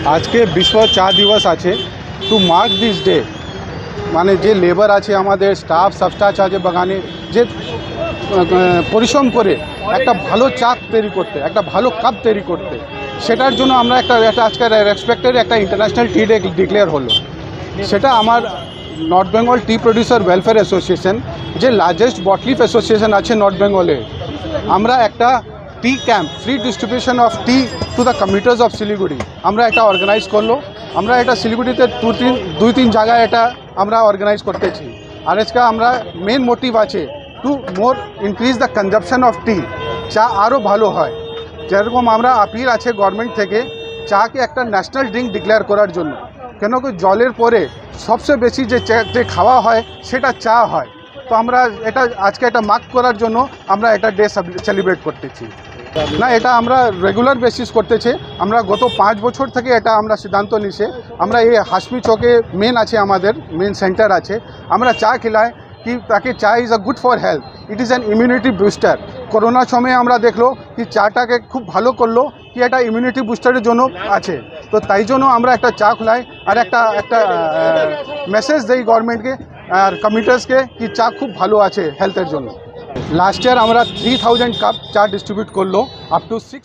आज के विश्व चा दिवस आछे टू मार्क दिस डे माने जे लेबर आछे आमादेर स्टाफ सबस्टाफ आछे बागाने जे परिश्रम करे एक भालो चा तैरी करते एक भालो कप तैरी करते सेटार जोन्नो आमरा एक आजके रेसपेक्टेड एक इंटरनैशनल टी डे डिक्लेयर हलो सेटा आमार north Bengal tea producer welfare association जे लार्जेस्ट बटलिफ एसोसिएशन आछे नर्थ बेंगले आमरा एक tea camp free distribution of tea to the commuters of Siliguri आमरा एक अर्गानाइज करलो आमरा एटा सिलीगुड़ीते दुई तीन जगह एटा आमरा अर्गानाइज करतेছি और इसका आमरा मेन मोटिव आछे to more increase the consumption of tea चा आरो भालो हय जेरकम आमरा आपिल आछे गवर्नमेंट थेके चा के एक न्याशनल ड्रिंक डिक्लेयर करार जोन्नो केन कि जलेर परे सबसे बेशी जे खावा हय सेटा चा हय तो आमरा एटा आज के एटा मार्क करार जोन्नो आमरा एटा डे सेलिब्रेट करतेছি ना এটা আমরা রেগুলার বেসিস করতেছে আমরা গত 5 বছর থেকে এটা আমরা সিদ্ধান্ত নিছে আমরা এই হাসমি চকে মেন আছে আমাদের মেন সেন্টার আছে আমরা চা খিলাই कि ताकि चाय is a good for health it is an immunity booster corona समय আমরা দেখলো कि চাটাকে খুব ভালো করলো कि এটা ইমিউনিটি বুস্টারের জন্য আছে তো তাই জন্য আমরা একটা চা খোলাই আর একটা মেসেজ দেই গভর্নমেন্টকে আর কমিউটার্সকে कि চা খুব ভালো আছে হেলথের জন্য লাস্ট ইয়ার আমরা 3000 কাপ চা ডিস্ট্রিবিউট করলো আপ টু 6